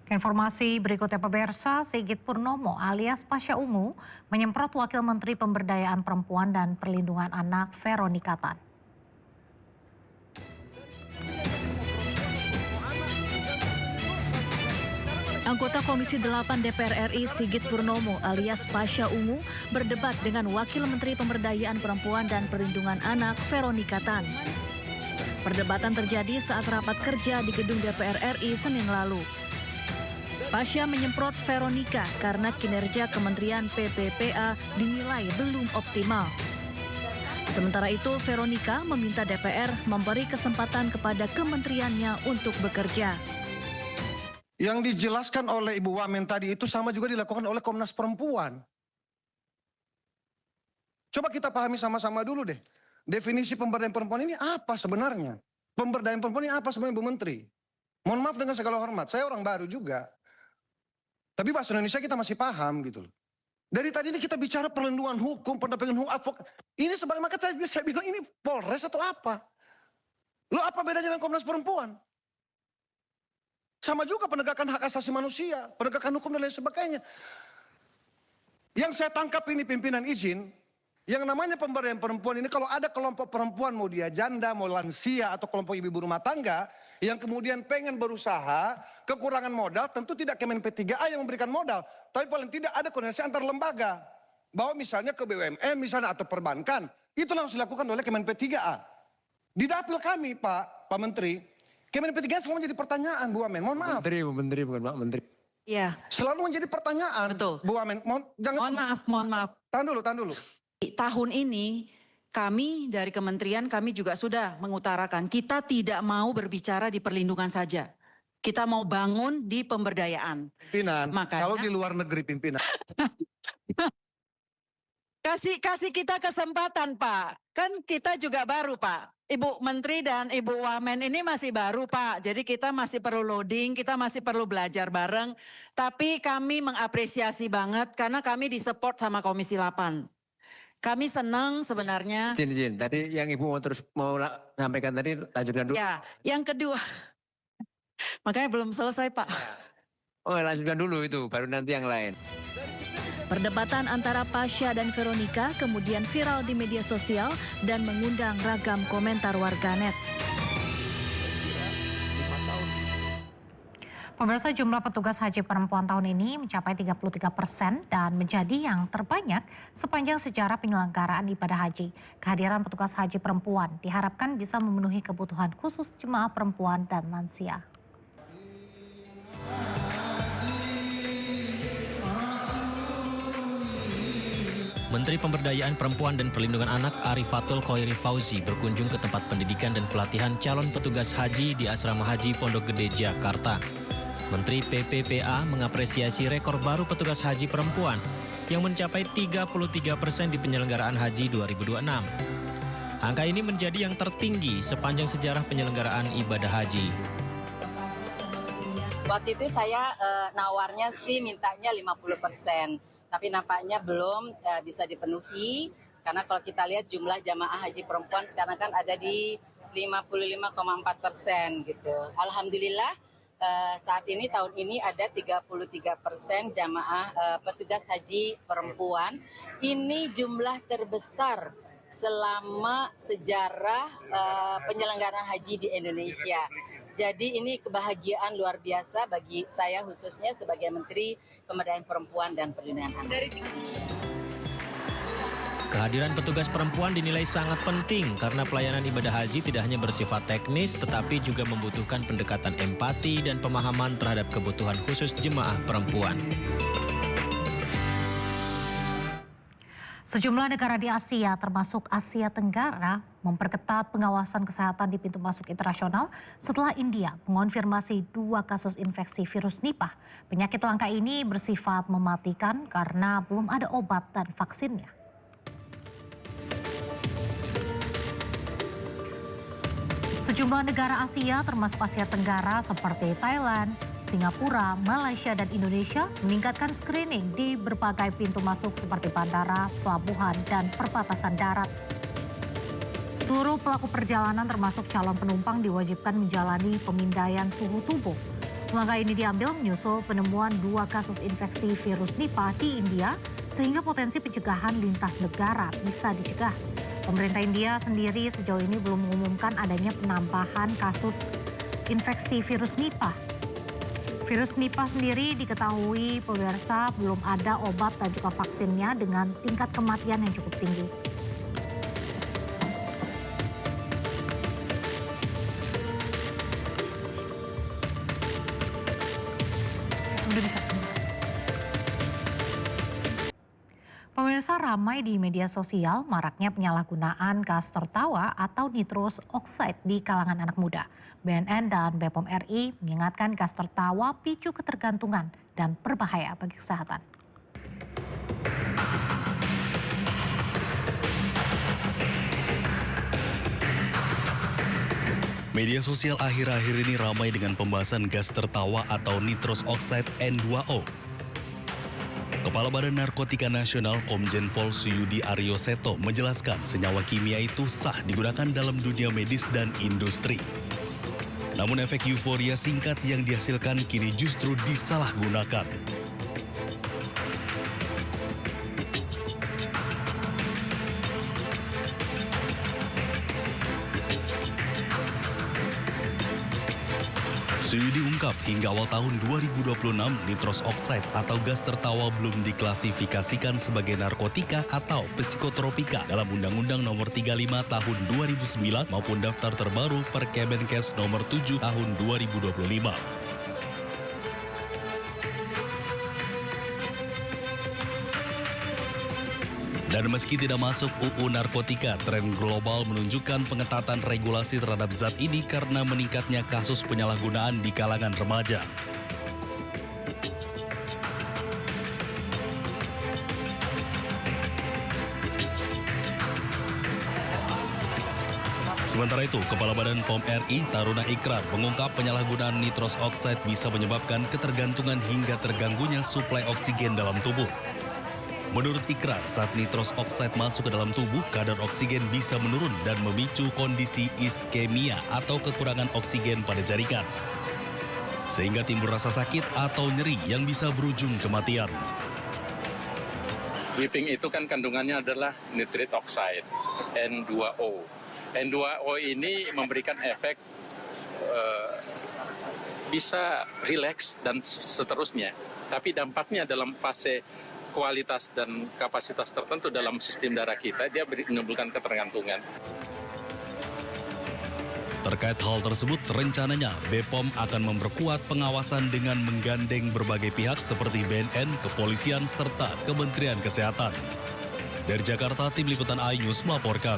Informasi berikutnya pemirsa, Sigit Purnomo alias Pasha Ungu menyemprot Wakil Menteri Pemberdayaan Perempuan dan Perlindungan Anak Veronika Tan. Anggota Komisi 8 DPR RI Sigit Purnomo alias Pasha Ungu berdebat dengan Wakil Menteri Pemberdayaan Perempuan dan Perlindungan Anak Veronika Tan. Perdebatan terjadi saat rapat kerja di gedung DPR RI Senin lalu. Pasha menyemprot Veronika karena kinerja Kementerian PPPA dinilai belum optimal. Sementara itu, Veronika meminta DPR memberi kesempatan kepada kementeriannya untuk bekerja. Yang dijelaskan oleh Ibu Wamen tadi itu sama juga dilakukan oleh Komnas Perempuan. Coba kita pahami sama-sama dulu deh. Definisi pemberdayaan perempuan ini apa sebenarnya? Pemberdayaan perempuan ini apa sebenarnya Bu Menteri? Mohon maaf dengan segala hormat, saya orang baru juga. Tapi bahasa Indonesia kita masih paham gitu loh. Dari tadi ini kita bicara perlindungan hukum, pendampingan hukum, advokat. Ini sebenarnya maka saya bilang ini Polres atau apa? Lo apa bedanya dengan Komnas Perempuan? Sama juga penegakan hak asasi manusia, penegakan hukum dan lain sebagainya. Yang saya tangkap ini pimpinan izin, yang namanya pemberdayaan perempuan ini kalau ada kelompok perempuan mau dia janda, mau lansia atau kelompok ibu rumah tangga yang kemudian pengen berusaha, kekurangan modal, tentu tidak Kemen P3A yang memberikan modal, tapi paling tidak ada koordinasi antar lembaga. Bahwa misalnya ke BUMN misalnya atau perbankan, itu langsung dilakukan oleh Kemen P3A. Di dapil kami Pak Menteri, Kemen P3A selalu menjadi pertanyaan Bu Wamen, mohon maaf. Bu Menteri bukan Pak Menteri. Iya. Selalu menjadi pertanyaan. Betul. Bu Wamen, Mohon maaf. Tahan dulu. Tahun ini kami dari kementerian kami juga sudah mengutarakan kita tidak mau berbicara di perlindungan saja. Kita mau bangun di pemberdayaan. Pimpinan, Makanya, kalau di luar negeri pimpinan. kasih kita kesempatan Pak. Kan kita juga baru Pak. Ibu Menteri dan Ibu Wamen ini masih baru Pak. Jadi kita masih perlu loading, kita masih perlu belajar bareng. Tapi kami mengapresiasi banget karena kami disupport sama Komisi 8. Kami senang sebenarnya. Izin. Tadi yang Ibu mau sampaikan tadi lanjutkan dulu. Ya, yang kedua. Makanya belum selesai Pak. Oh lanjutkan dulu itu, baru nanti yang lain. Perdebatan antara Pasha dan Veronika kemudian viral di media sosial dan mengundang ragam komentar warganet. Pemirsa, jumlah petugas haji perempuan tahun ini mencapai 33% dan menjadi yang terbanyak sepanjang sejarah penyelenggaraan ibadah haji. Kehadiran petugas haji perempuan diharapkan bisa memenuhi kebutuhan khusus jemaah perempuan dan lansia. Menteri Pemberdayaan Perempuan dan Perlindungan Anak Arifatul Khoiri Fauzi berkunjung ke tempat pendidikan dan pelatihan calon petugas haji di Asrama Haji Pondok Gede, Jakarta. Menteri PPPA mengapresiasi rekor baru petugas haji perempuan yang mencapai 33% di penyelenggaraan haji 2026. Angka ini menjadi yang tertinggi sepanjang sejarah penyelenggaraan ibadah haji. Waktu itu saya nawarnya sih mintanya 50%, tapi nampaknya belum bisa dipenuhi karena kalau kita lihat jumlah jamaah haji perempuan sekarang kan ada di 55,4% gitu. Alhamdulillah. Saat ini tahun ini ada 33% jamaah petugas haji perempuan. Ini jumlah terbesar selama sejarah penyelenggaraan haji di Indonesia. Jadi ini kebahagiaan luar biasa bagi saya khususnya sebagai Menteri Pemberdayaan Perempuan dan Perlindungan Anak. Kehadiran petugas perempuan dinilai sangat penting karena pelayanan ibadah haji tidak hanya bersifat teknis tetapi juga membutuhkan pendekatan empati dan pemahaman terhadap kebutuhan khusus jemaah perempuan. Sejumlah negara di Asia termasuk Asia Tenggara memperketat pengawasan kesehatan di pintu masuk internasional setelah India mengonfirmasi 2 kasus infeksi virus Nipah. Penyakit langka ini bersifat mematikan karena belum ada obat dan vaksinnya. Sejumlah negara Asia termasuk Asia Tenggara seperti Thailand, Singapura, Malaysia, dan Indonesia meningkatkan screening di berbagai pintu masuk seperti bandara, pelabuhan, dan perbatasan darat. Seluruh pelaku perjalanan termasuk calon penumpang diwajibkan menjalani pemindaian suhu tubuh. Langkah ini diambil menyusul penemuan 2 kasus infeksi virus Nipah di India sehingga potensi pencegahan lintas negara bisa dicegah. Pemerintah India sendiri sejauh ini belum mengumumkan adanya penambahan kasus infeksi virus Nipah. Virus Nipah sendiri diketahui pemirsa belum ada obat dan juga vaksinnya dengan tingkat kematian yang cukup tinggi. Pemirsa, ramai di media sosial maraknya penyalahgunaan gas tertawa atau nitrous oxide di kalangan anak muda. BNN dan BPOM RI mengingatkan gas tertawa picu ketergantungan dan berbahaya bagi kesehatan. Media sosial akhir-akhir ini ramai dengan pembahasan gas tertawa atau nitrous oxide N2O. Kepala Badan Narkotika Nasional Komjen Pol Suyudi Aryo Seto menjelaskan senyawa kimia itu sah digunakan dalam dunia medis dan industri. Namun efek euforia singkat yang dihasilkan kini justru disalahgunakan. Suyudi ungkap hingga awal tahun 2026 nitrous oxide atau gas tertawa belum diklasifikasikan sebagai narkotika atau psikotropika dalam Undang-Undang Nomor 35 Tahun 2009 maupun daftar terbaru Perkemenkes Nomor 7 Tahun 2025. Dan meski tidak masuk UU Narkotika, tren global menunjukkan pengetatan regulasi terhadap zat ini karena meningkatnya kasus penyalahgunaan di kalangan remaja. Sementara itu, Kepala Badan POM RI Taruna Ikrar mengungkap penyalahgunaan nitrous oxide bisa menyebabkan ketergantungan hingga terganggunya suplai oksigen dalam tubuh. Menurut Ikrar, saat nitrous oxide masuk ke dalam tubuh, kadar oksigen bisa menurun dan memicu kondisi iskemia atau kekurangan oksigen pada jaringan. Sehingga timbul rasa sakit atau nyeri yang bisa berujung kematian. Whipping itu kan kandungannya adalah nitrate oxide, N2O. N2O ini memberikan efek bisa rileks dan seterusnya. Tapi dampaknya dalam fase kualitas dan kapasitas tertentu dalam sistem darah kita, dia menimbulkan ketergantungan. Terkait hal tersebut, rencananya BPOM akan memperkuat pengawasan dengan menggandeng berbagai pihak seperti BNN, kepolisian, serta Kementerian Kesehatan. Dari Jakarta, Tim Liputan iNews melaporkan.